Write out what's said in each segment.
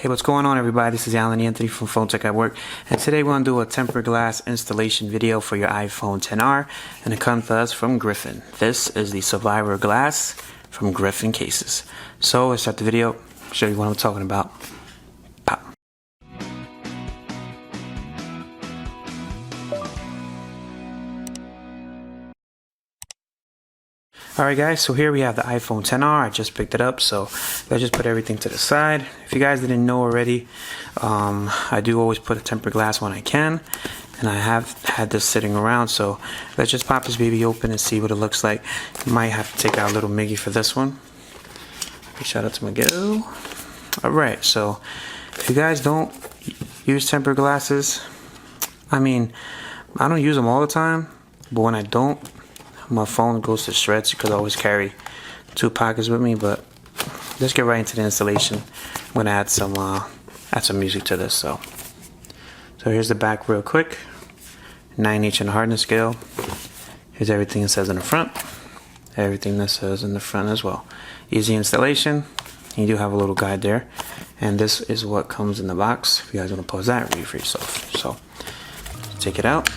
Hey, what's going on, everybody? This is Alan Anthony from Phone Tech at Work, and today we're going to do a tempered glass installation video for your iPhone XR, and it comes to us from Griffin. This is the Survivor glass from Griffin cases. So let's start the video, show you what I'm talking about. Pop. Alright guys, so here we have the iPhone XR. I just picked it up, so let's just put everything to the side. If you guys didn't know already, I do always put a tempered glass when I can, and I have had this sitting around, so let's just pop this baby open and see what it looks like. Might have to take out a little Miggy for this one. Shout out to Miguel. Alright, so if you guys don't use tempered glasses, I mean, I don't use them all the time, but when I don't, my phone goes to shreds because I always carry 2 pockets with me. But let's get right into the installation. I'm gonna add some music to this. So here's the back real quick. 9H in the hardness scale. Here's everything it says in the front. Everything that says in the front as well. Easy installation. You do have a little guide there, and this is what comes in the box. If you guys want to pause that, read it for yourself. So take it out.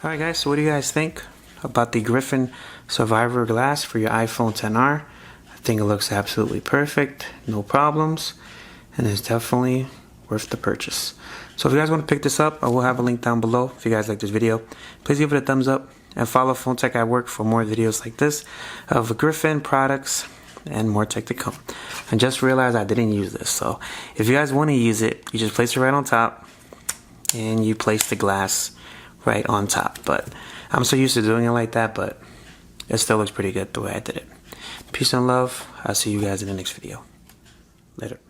Alright guys, so what do you guys think about the Griffin Survivor glass for your iPhone XR? I think it looks absolutely perfect, no problems, and it's definitely worth the purchase. So if you guys want to pick this up, I will have a link down below. If you guys like this video, please give it a thumbs up and follow Phone Tech at Work for more videos like this of Griffin products and more tech to come. I just realized I didn't use this, so if you guys want to use it, you just place it right on top and you place the glass right on top. But I'm so used to doing it like that, but it still looks pretty good the way I did it. Peace and love. I'll see you guys in the next video. Later.